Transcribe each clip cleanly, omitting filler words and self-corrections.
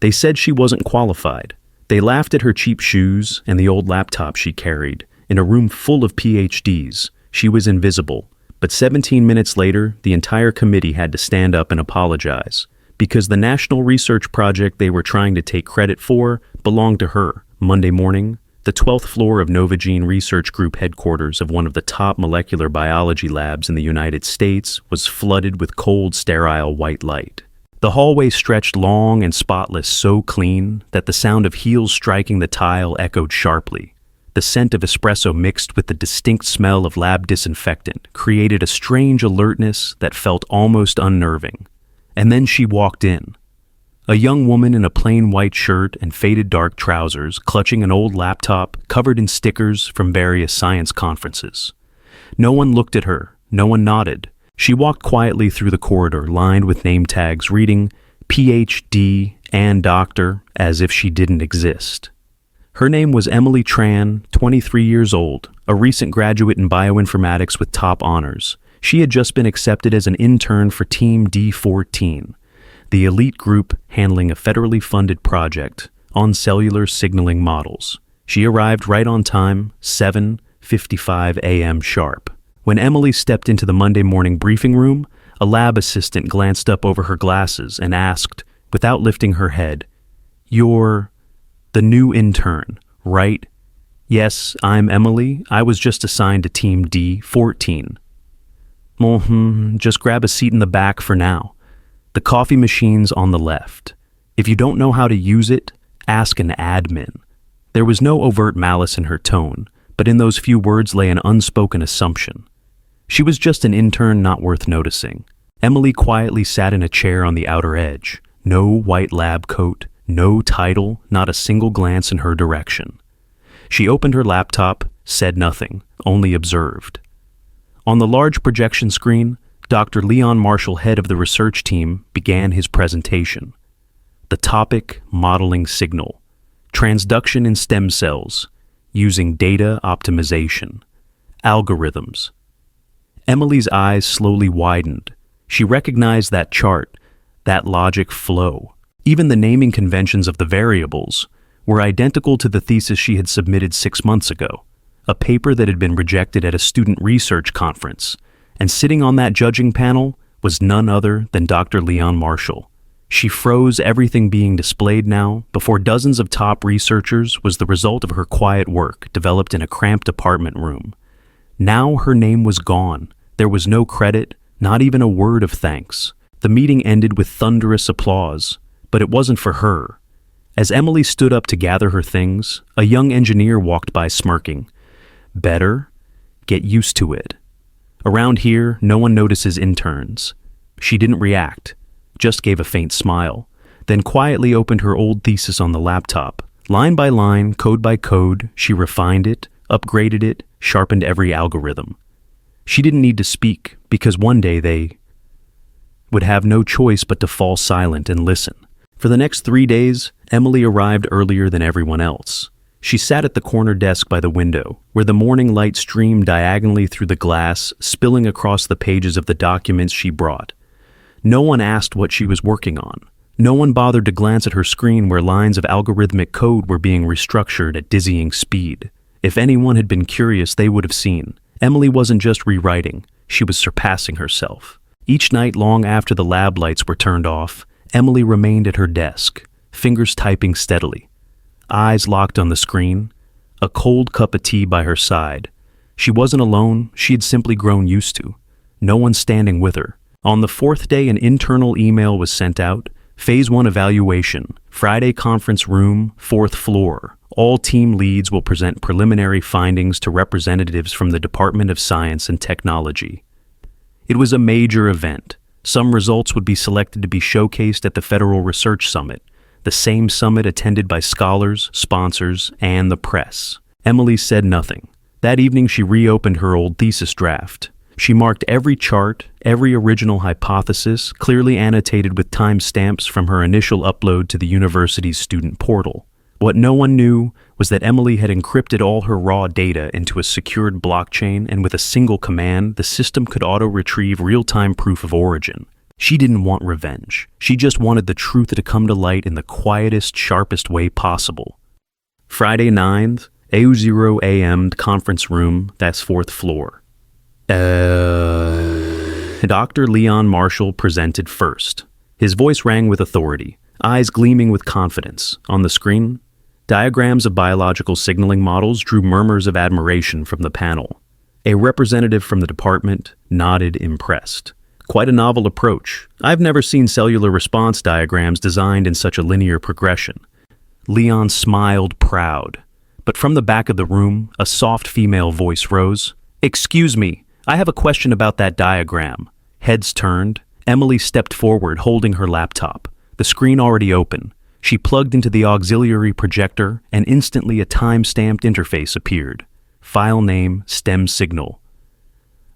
They said she wasn't qualified. They laughed at her cheap shoes and the old laptop she carried. In a room full of PhDs, she was invisible. But 17 minutes later, the entire committee had to stand up and apologize, because the national research project they were trying to take credit for belonged to her. Monday morning, the 12th floor of Novogene Research Group headquarters of one of the top molecular biology labs in the United States was flooded with cold, sterile white light. The hallway stretched long and spotless, so clean that the sound of heels striking the tile echoed sharply. The scent of espresso mixed with the distinct smell of lab disinfectant created a strange alertness that felt almost unnerving. And then she walked in. A young woman in a plain white shirt and faded dark trousers, clutching an old laptop covered in stickers from various science conferences. No one looked at her, no one nodded. She walked quietly through the corridor lined with name tags reading PhD and Doctor as if she didn't exist. Her name was Emily Tran, 23 years old, a recent graduate in bioinformatics with top honors. She had just been accepted as an intern for Team D14, the elite group handling a federally funded project on cellular signaling models. She arrived right on time, 7:55 a.m. sharp. When Emily stepped into the Monday morning briefing room, a lab assistant glanced up over her glasses and asked, without lifting her head, "You're the new intern, right?" "Yes, I'm Emily. I was just assigned to Team D14. Just grab a seat in the back for now. The coffee machine's on the left. If you don't know how to use it, ask an admin." There was no overt malice in her tone, but in those few words lay an unspoken assumption. She was just an intern not worth noticing. Emily quietly sat in a chair on the outer edge. No white lab coat, no title, not a single glance in her direction. She opened her laptop, said nothing, only observed. On the large projection screen, Dr. Leon Marshall, head of the research team, began his presentation. The topic, modeling signal, transduction in stem cells, using data optimization, algorithms. Emily's eyes slowly widened. She recognized that chart, that logic flow. Even the naming conventions of the variables were identical to the thesis she had submitted 6 months ago, a paper that had been rejected at a student research conference. And sitting on that judging panel was none other than Dr. Leon Marshall. She froze. Everything being displayed now, before dozens of top researchers, was the result of her quiet work developed in a cramped apartment room. Now her name was gone. There was no credit, not even a word of thanks. The meeting ended with thunderous applause, but it wasn't for her. As Emily stood up to gather her things, a young engineer walked by smirking. "Better? Get used to it. Around here, no one notices interns." She didn't react, just gave a faint smile, then quietly opened her old thesis on the laptop. Line by line, code by code, she refined it, upgraded it, sharpened every algorithm. She didn't need to speak, because one day they would have no choice but to fall silent and listen. For the next 3 days, Emily arrived earlier than everyone else. She sat at the corner desk by the window, where the morning light streamed diagonally through the glass, spilling across the pages of the documents she brought. No one asked what she was working on. No one bothered to glance at her screen where lines of algorithmic code were being restructured at dizzying speed. If anyone had been curious, they would have seen. Emily wasn't just rewriting, she was surpassing herself. Each night long after the lab lights were turned off, Emily remained at her desk, fingers typing steadily. Eyes locked on the screen, a cold cup of tea by her side. She wasn't alone, she had simply grown used to. No one standing with her. On the 4th day, an internal email was sent out. Phase 1 evaluation, Friday conference room, 4th floor. All team leads will present preliminary findings to representatives from the Department of Science and Technology. It was a major event. Some results would be selected to be showcased at the Federal Research Summit, the same summit attended by scholars, sponsors, and the press. Emily said nothing. That evening she reopened her old thesis draft. She marked every chart, every original hypothesis, clearly annotated with timestamps from her initial upload to the university's student portal. What no one knew was that Emily had encrypted all her raw data into a secured blockchain, and with a single command, the system could auto-retrieve real-time proof of origin. She didn't want revenge. She just wanted the truth to come to light in the quietest, sharpest way possible. Friday 9th, AU0 AM conference room, that's 4th floor. Dr. Leon Marshall presented first. His voice rang with authority, eyes gleaming with confidence. On the screen, diagrams of biological signaling models drew murmurs of admiration from the panel. A representative from the department nodded impressed. Quite a novel approach. I've never seen cellular response diagrams designed in such a linear progression. Leon smiled proud. But from the back of the room, a soft female voice rose. "Excuse me, I have a question about that diagram." Heads turned. Emily stepped forward, holding her laptop. The screen already open. She plugged into the auxiliary projector, and instantly a time-stamped interface appeared. File name, stem signal.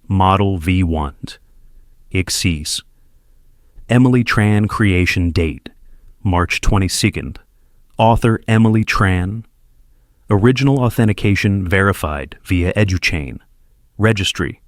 Model V1. Exceeds. Emily Tran creation date, March 22nd. Author Emily Tran. Original authentication verified via EduChain. Registry.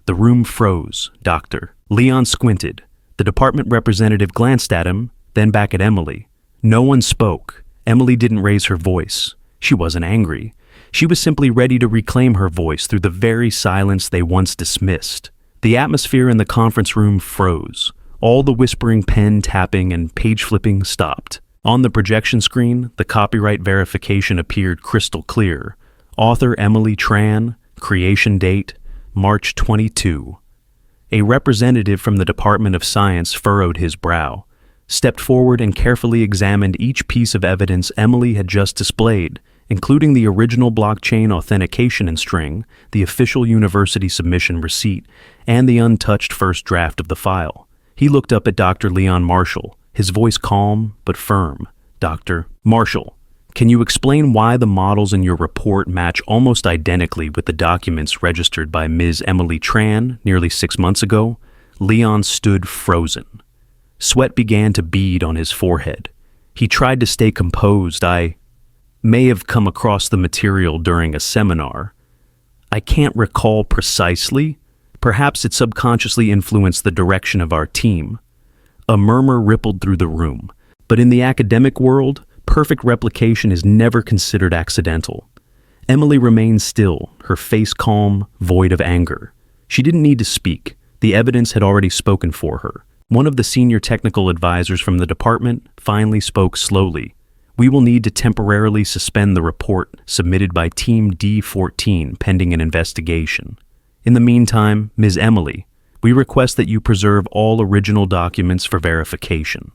The room froze, Doctor. Leon squinted. The department representative glanced at him, then back at Emily. No one spoke. Emily didn't raise her voice. She wasn't angry. She was simply ready to reclaim her voice through the very silence they once dismissed. The atmosphere in the conference room froze. All the whispering, pen tapping, and page flipping stopped. On the projection screen, the copyright verification appeared crystal clear. Author Emily Tran, creation date, March 22. A representative from the Department of Science furrowed his brow, stepped forward and carefully examined each piece of evidence Emily had just displayed, including the original blockchain authentication and string, the official university submission receipt, and the untouched first draft of the file. He looked up at Dr. Leon Marshall, his voice calm but firm. "Dr. Marshall, can you explain why the models in your report match almost identically with the documents registered by Ms. Emily Tran nearly 6 months ago?" Leon stood frozen. Sweat began to bead on his forehead. He tried to stay composed. "I may have come across the material during a seminar. I can't recall precisely. Perhaps it subconsciously influenced the direction of our team." A murmur rippled through the room. But in the academic world, perfect replication is never considered accidental. Emily remained still, her face calm, void of anger. She didn't need to speak. The evidence had already spoken for her. One of the senior technical advisors from the department finally spoke slowly. "We will need to temporarily suspend the report submitted by Team D14 pending an investigation. In the meantime, Ms. Emily, we request that you preserve all original documents for verification."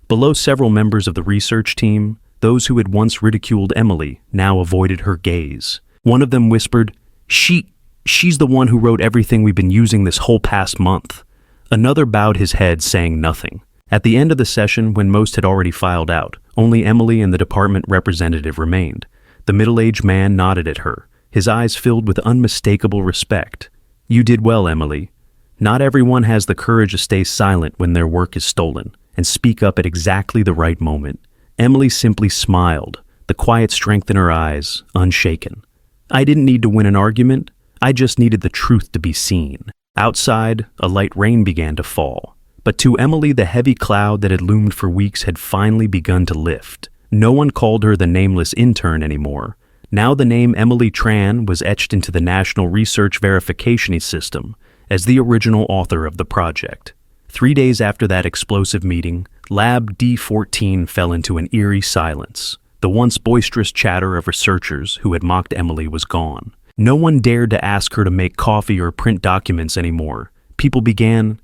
Below several members of the research team, those who had once ridiculed Emily now avoided her gaze. One of them whispered, She's the one who wrote everything we've been using this whole past month." Another bowed his head, saying nothing. At the end of the session, when most had already filed out, only Emily and the department representative remained. The middle-aged man nodded at her, his eyes filled with unmistakable respect. "You did well, Emily. Not everyone has the courage to stay silent when their work is stolen and speak up at exactly the right moment." Emily simply smiled, the quiet strength in her eyes unshaken. "I didn't need to win an argument. I just needed the truth to be seen." Outside, a light rain began to fall. But to Emily, the heavy cloud that had loomed for weeks had finally begun to lift. No one called her the nameless intern anymore. Now the name Emily Tran was etched into the National Research Verification System as the original author of the project. 3 days after that explosive meeting, Lab D14 fell into an eerie silence. The once boisterous chatter of researchers who had mocked Emily was gone. No one dared to ask her to make coffee or print documents anymore. People began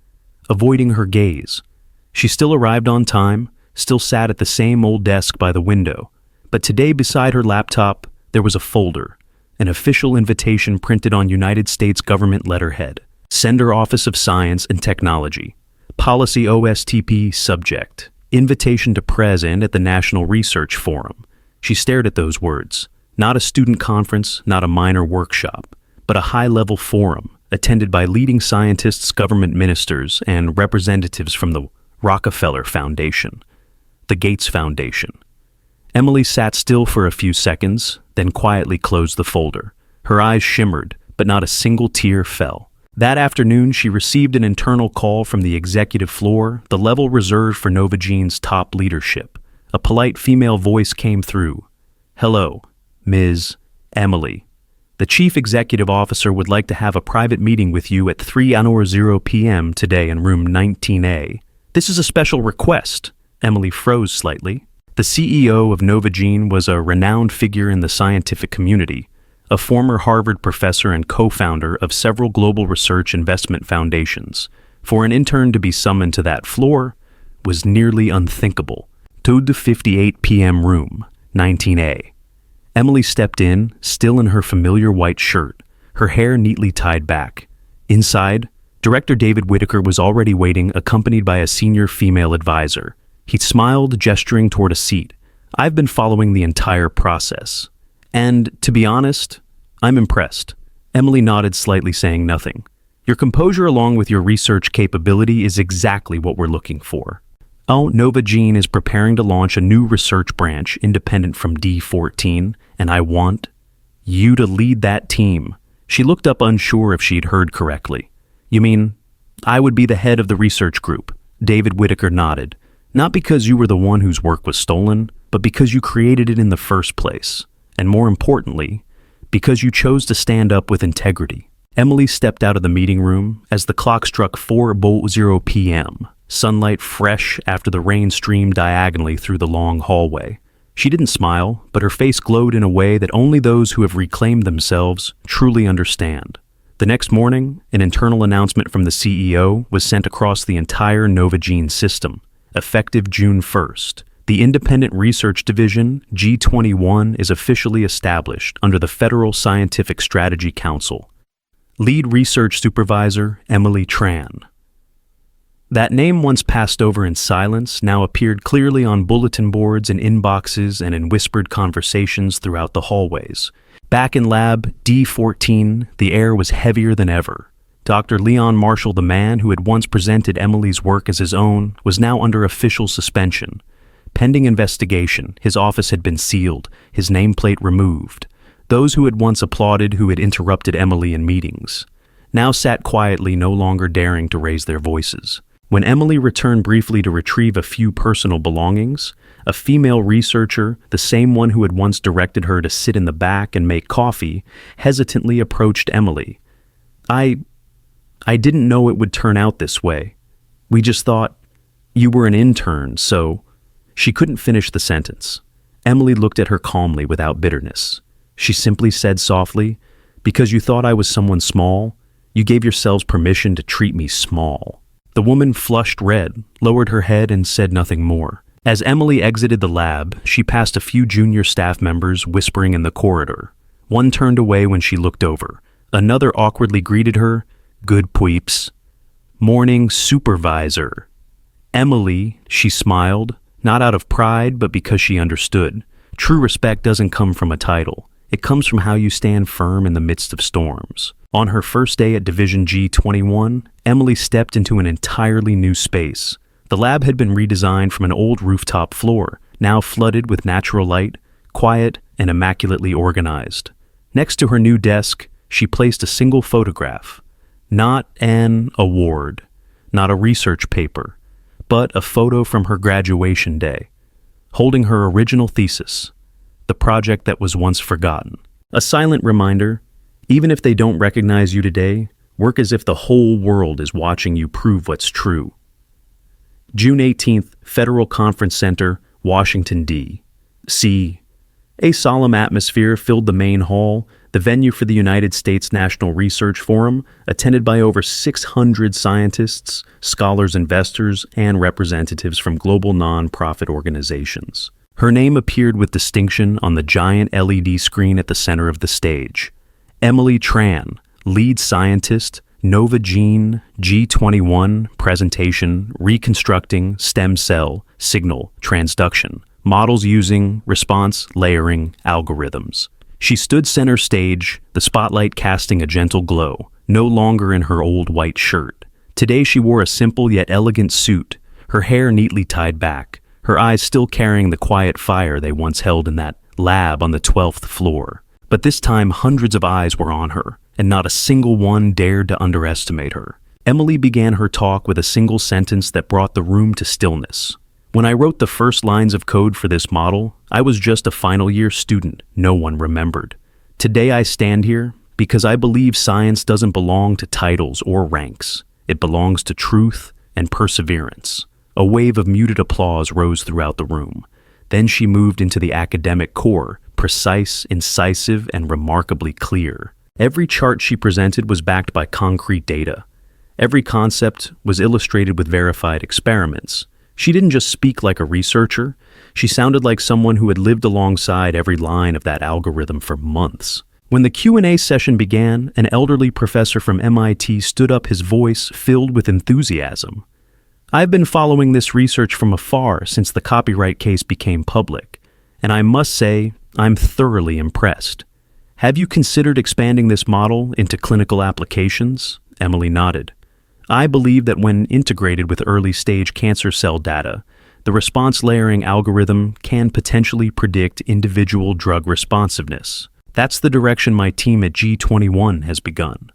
avoiding her gaze. She still arrived on time, still sat at the same old desk by the window. But today, beside her laptop, there was a folder, an official invitation printed on United States government letterhead. Sender Office of Science and Technology. Policy OSTP subject. Invitation to present at the National Research Forum. She stared at those words. Not a student conference, not a minor workshop, but a high-level forum attended by leading scientists, government ministers, and representatives from the Rockefeller Foundation, the Gates Foundation. Emily sat still for a few seconds, then quietly closed the folder. Her eyes shimmered, but not a single tear fell. That afternoon, she received an internal call from the executive floor, the level reserved for Novagene's top leadership. A polite female voice came through. "Hello, Ms. Emily. The chief executive officer would like to have a private meeting with you at 3:00 p.m. today in room 19A. This is a special request." Emily froze slightly. The CEO of Novagene was a renowned figure in the scientific community, a former Harvard professor and co-founder of several global research investment foundations. For an intern to be summoned to that floor was nearly unthinkable. 2:58 p.m. room, 19A. Emily stepped in, still in her familiar white shirt, her hair neatly tied back. Inside, Director David Whitaker was already waiting, accompanied by a senior female advisor. He smiled, gesturing toward a seat. "I've been following the entire process. And, to be honest, I'm impressed." Emily nodded slightly, saying nothing. "Your composure along with your research capability is exactly what we're looking for." "Oh, Novagene is preparing to launch a new research branch independent from D14, and I want you to lead that team." She looked up, unsure if she'd heard correctly. "You mean, I would be the head of the research group?" David Whitaker nodded. "Not because you were the one whose work was stolen, but because you created it in the first place. And more importantly, because you chose to stand up with integrity." Emily stepped out of the meeting room as the clock struck 4:00 p.m., sunlight fresh after the rain streamed diagonally through the long hallway. She didn't smile, but her face glowed in a way that only those who have reclaimed themselves truly understand. The next morning, an internal announcement from the CEO was sent across the entire Novagene system. Effective June 1st, the Independent Research Division, G21, is officially established under the Federal Scientific Strategy Council. Lead Research Supervisor, Emily Tran. That name, once passed over in silence, now appeared clearly on bulletin boards and inboxes and in whispered conversations throughout the hallways. Back in Lab D14, the air was heavier than ever. Dr. Leon Marshall, the man who had once presented Emily's work as his own, was now under official suspension. Pending investigation, his office had been sealed, his nameplate removed. Those who had once applauded, who had interrupted Emily in meetings, now sat quietly, no longer daring to raise their voices. When Emily returned briefly to retrieve a few personal belongings, a female researcher, the same one who had once directed her to sit in the back and make coffee, hesitantly approached Emily. I didn't know it would turn out this way. We just thought you were an intern, so..." She couldn't finish the sentence. Emily looked at her calmly, without bitterness. She simply said softly, "Because you thought I was someone small, you gave yourselves permission to treat me small." The woman flushed red, lowered her head, and said nothing more. As Emily exited the lab, she passed a few junior staff members whispering in the corridor. One turned away when she looked over. Another awkwardly greeted her, "Good peeps." "Morning, supervisor." "Emily," she smiled, not out of pride, but because she understood. True respect doesn't come from a title. It comes from how you stand firm in the midst of storms. On her first day at Division G21, Emily stepped into an entirely new space. The lab had been redesigned from an old rooftop floor, now flooded with natural light, quiet and immaculately organized. Next to her new desk, she placed a single photograph. Not an award, not a research paper, but a photo from her graduation day, holding her original thesis, the project that was once forgotten. A silent reminder, even if they don't recognize you today, work as if the whole world is watching you prove what's true. June 18th, Federal Conference Center, Washington, D.C. A solemn atmosphere filled the main hall, the venue for the United States National Research Forum, attended by over 600 scientists, scholars, investors, and representatives from global non-profit organizations. Her name appeared with distinction on the giant LED screen at the center of the stage. Emily Tran, lead scientist, Novagene G21, presentation, reconstructing stem cell signal transduction, models using response layering algorithms. She stood center stage, the spotlight casting a gentle glow, no longer in her old white shirt. Today she wore a simple yet elegant suit, her hair neatly tied back, her eyes still carrying the quiet fire they once held in that lab on the 12th floor. But this time, hundreds of eyes were on her, and not a single one dared to underestimate her. Emily began her talk with a single sentence that brought the room to stillness. When I wrote the first lines of code for this model, I was just a final-year student no one remembered. Today I stand here because I believe science doesn't belong to titles or ranks. It belongs to truth and perseverance. A wave of muted applause rose throughout the room. Then she moved into the academic core, precise, incisive, and remarkably clear. Every chart she presented was backed by concrete data. Every concept was illustrated with verified experiments. She didn't just speak like a researcher. She sounded like someone who had lived alongside every line of that algorithm for months. When the Q&A session began, an elderly professor from MIT stood up, his voice filled with enthusiasm. "I've been following this research from afar since the copyright case became public, and I must say I'm thoroughly impressed. Have you considered expanding this model into clinical applications?" Emily nodded. "I believe that when integrated with early-stage cancer cell data, the response layering algorithm can potentially predict individual drug responsiveness. That's the direction my team at G21 has begun."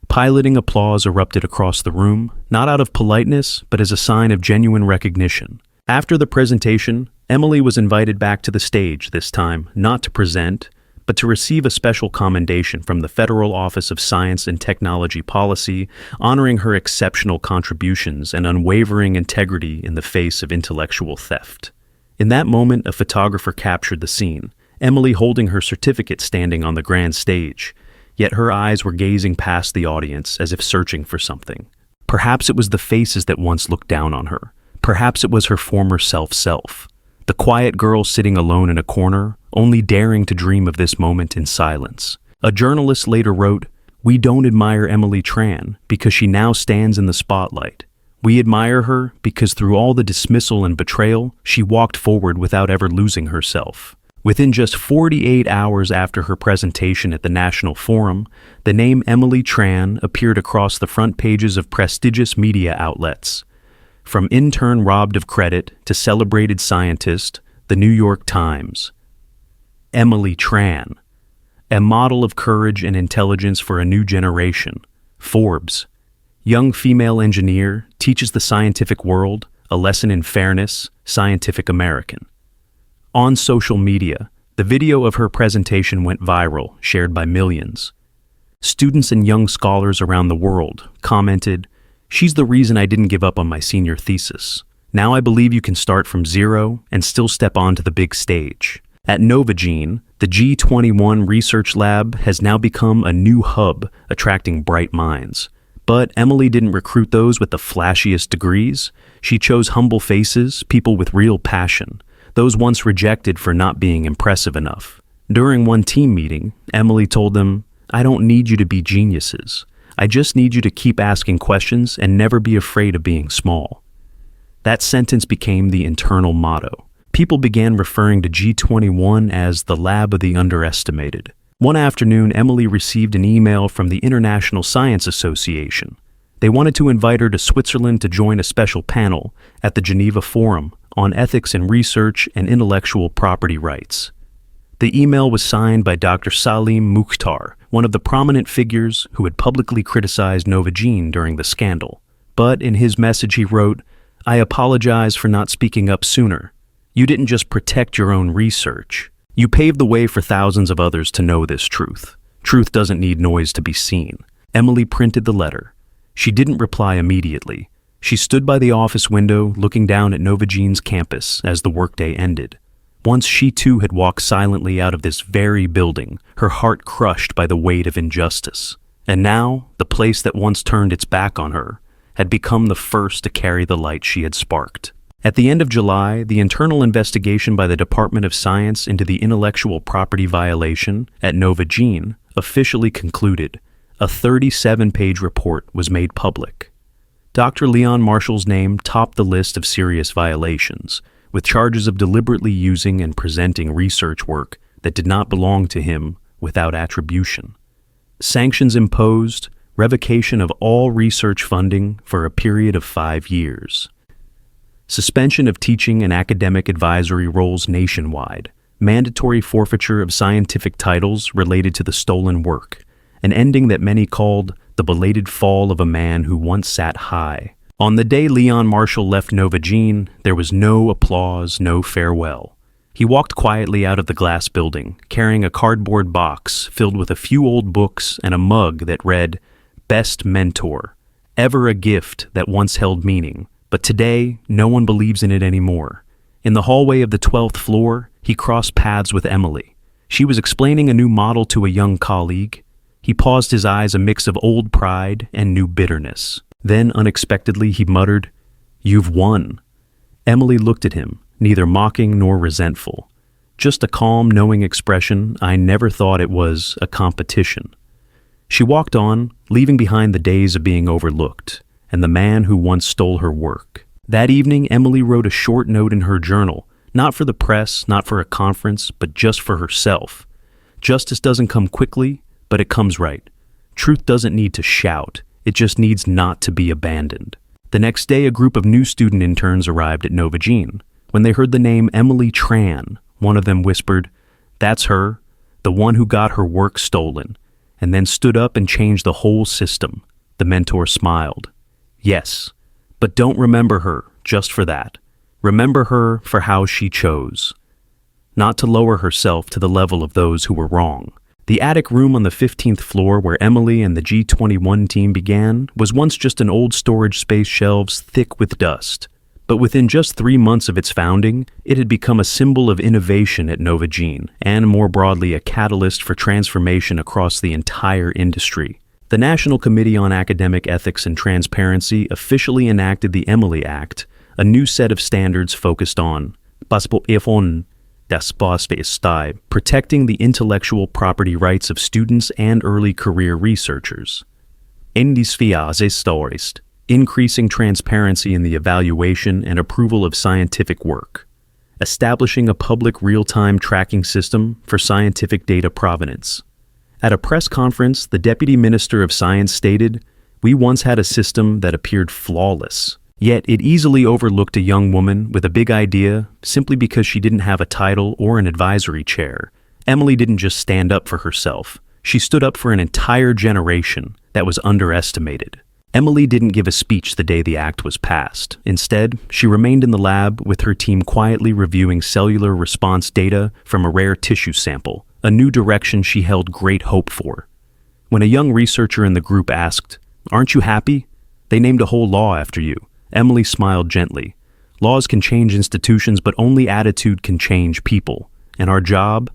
Piloting applause erupted across the room, not out of politeness, but as a sign of genuine recognition. After the presentation, Emily was invited back to the stage, this time not to present, but to receive a special commendation from the Federal Office of Science and Technology Policy, honoring her exceptional contributions and unwavering integrity in the face of intellectual theft. In that moment, a photographer captured the scene, Emily holding her certificate standing on the grand stage, yet her eyes were gazing past the audience as if searching for something. Perhaps it was the faces that once looked down on her. Perhaps it was her former self. The quiet girl sitting alone in a corner, only daring to dream of this moment in silence. A journalist later wrote, "We don't admire Emily Tran because she now stands in the spotlight. We admire her because through all the dismissal and betrayal, she walked forward without ever losing herself." Within just 48 hours after her presentation at the National Forum, the name Emily Tran appeared across the front pages of prestigious media outlets. From intern robbed of credit to celebrated scientist, the New York Times. Emily Tran, a model of courage and intelligence for a new generation. Forbes, young female engineer, teaches the scientific world a lesson in fairness, Scientific American. On social media, the video of her presentation went viral, shared by millions. Students and young scholars around the world commented, "She's the reason I didn't give up on my senior thesis. Now I believe you can start from zero and still step onto the big stage." At Novagene, the G21 Research Lab has now become a new hub attracting bright minds. But Emily didn't recruit those with the flashiest degrees. She chose humble faces, people with real passion, those once rejected for not being impressive enough. During one team meeting, Emily told them, "I don't need you to be geniuses. I just need you to keep asking questions and never be afraid of being small." That sentence became the internal motto. People began referring to G21 as the lab of the underestimated. One afternoon, Emily received an email from the International Science Association. They wanted to invite her to Switzerland to join a special panel at the Geneva Forum on ethics in research and intellectual property rights. The email was signed by Dr. Salim Mukhtar, one of the prominent figures who had publicly criticized Novagene during the scandal. But in his message he wrote, "I apologize for not speaking up sooner. You didn't just protect your own research. You paved the way for thousands of others to know this truth. Truth doesn't need noise to be seen." Emily printed the letter. She didn't reply immediately. She stood by the office window looking down at Novagene's campus as the workday ended. Once she too had walked silently out of this very building, her heart crushed by the weight of injustice. And now, the place that once turned its back on her had become the first to carry the light she had sparked. At the end of July, the internal investigation by the Department of Science into the intellectual property violation at Novagene officially concluded. A 37-page report was made public. Dr. Leon Marshall's name topped the list of serious violations, with charges of deliberately using and presenting research work that did not belong to him without attribution. Sanctions imposed, revocation of all research funding for a period of 5 years. Suspension of teaching and academic advisory roles nationwide, mandatory forfeiture of scientific titles related to the stolen work, an ending that many called the belated fall of a man who once sat high. On the day Leon Marshall left Nova Jean, there was no applause, no farewell. He walked quietly out of the glass building, carrying a cardboard box filled with a few old books and a mug that read, "Best Mentor, ever a gift that once held meaning." But today, no one believes in it anymore. In the hallway of the 12th floor, he crossed paths with Emily. She was explaining a new model to a young colleague. He paused, his eyes a mix of old pride and new bitterness. Then, unexpectedly, he muttered, "You've won." Emily looked at him, neither mocking nor resentful. Just a calm, knowing expression. I never thought it was a competition. She walked on, leaving behind the days of being overlooked, and the man who once stole her work. That evening, Emily wrote a short note in her journal, not for the press, not for a conference, but just for herself. Justice doesn't come quickly, but it comes right. Truth doesn't need to shout, it just needs not to be abandoned. The next day, a group of new student interns arrived at Nova Jean. When they heard the name Emily Tran, one of them whispered, "That's her, the one who got her work stolen," and then stood up and changed the whole system. The mentor smiled. "Yes, but don't remember her just for that. Remember her for how she chose. Not to lower herself to the level of those who were wrong." The attic room on the 15th floor where Emily and the G21 team began was once just an old storage space, shelves thick with dust. But within just 3 months of its founding, it had become a symbol of innovation at Nova Jean, and more broadly a catalyst for transformation across the entire industry. The National Committee on Academic Ethics and Transparency officially enacted the Emily Act, a new set of standards focused on protecting the intellectual property rights of students and early career researchers. Increasing transparency in the evaluation and approval of scientific work. Establishing a public real-time tracking system for scientific data provenance. At a press conference, the Deputy Minister of Science stated, "We once had a system that appeared flawless. Yet it easily overlooked a young woman with a big idea simply because she didn't have a title or an advisory chair." Emily didn't just stand up for herself. She stood up for an entire generation that was underestimated. Emily didn't give a speech the day the act was passed. Instead, she remained in the lab with her team quietly reviewing cellular response data from a rare tissue sample, a new direction she held great hope for. When a young researcher in the group asked, "Aren't you happy? They named a whole law after you." Emily smiled gently. "Laws can change institutions, but only attitude can change people. And our job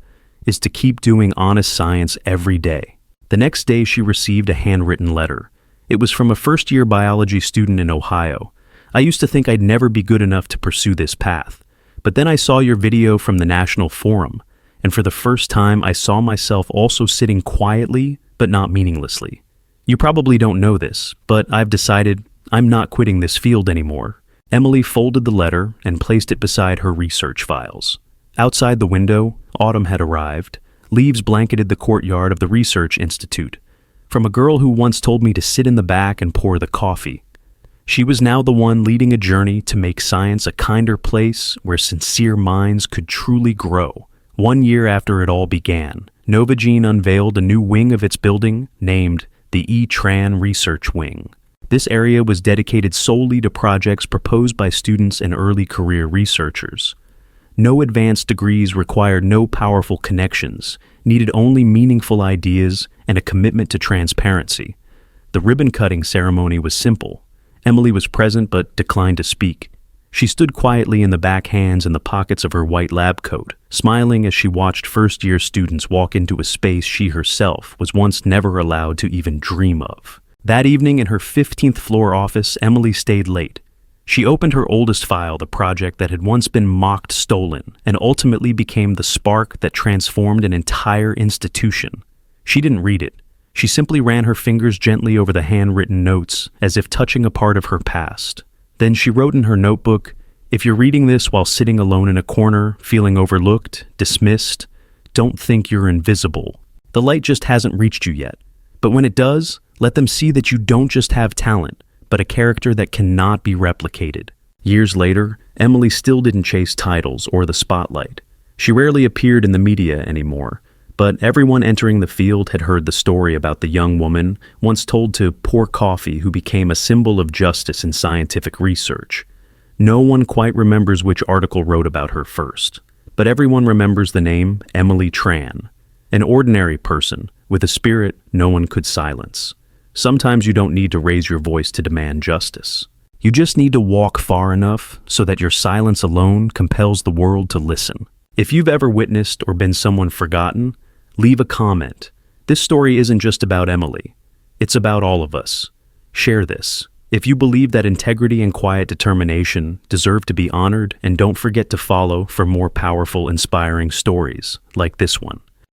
is to keep doing honest science every day." The next day, she received a handwritten letter. It was from a first-year biology student in Ohio. "I used to think I'd never be good enough to pursue this path. But then I saw your video from the National Forum, and for the first time I saw myself also sitting quietly, but not meaninglessly. You probably don't know this, but I've decided I'm not quitting this field anymore." Emily folded the letter and placed it beside her research files. Outside the window, autumn had arrived. Leaves blanketed the courtyard of the Research Institute. From a girl who once told me to sit in the back and pour the coffee. She was now the one leading a journey to make science a kinder place where sincere minds could truly grow. 1 year after it all began, Nova Jean unveiled a new wing of its building named the E. Tran Research Wing. This area was dedicated solely to projects proposed by students and early career researchers. No advanced degrees, required no powerful connections, needed only meaningful ideas and a commitment to transparency. The ribbon-cutting ceremony was simple. Emily was present but declined to speak. She stood quietly in the back hands in the pockets of her white lab coat, smiling as she watched first-year students walk into a space she herself was once never allowed to even dream of. That evening in her 15th floor office, Emily stayed late. She opened her oldest file, the project that had once been mocked stolen, and ultimately became the spark that transformed an entire institution. She didn't read it. She simply ran her fingers gently over the handwritten notes, as if touching a part of her past. Then she wrote in her notebook, "If you're reading this while sitting alone in a corner, feeling overlooked, dismissed, don't think you're invisible. The light just hasn't reached you yet. But when it does, let them see that you don't just have talent, but a character that cannot be replicated." Years later, Emily still didn't chase titles or the spotlight. She rarely appeared in the media anymore, but everyone entering the field had heard the story about the young woman once told to pour coffee who became a symbol of justice in scientific research. No one quite remembers which article wrote about her first, but everyone remembers the name Emily Tran, an ordinary person with a spirit no one could silence. Sometimes you don't need to raise your voice to demand justice. You just need to walk far enough so that your silence alone compels the world to listen. If you've ever witnessed or been someone forgotten, leave a comment. This story isn't just about Emily. It's about all of us. Share this. If you believe that integrity and quiet determination deserve to be honored, and don't forget to follow for more powerful, inspiring stories like this one.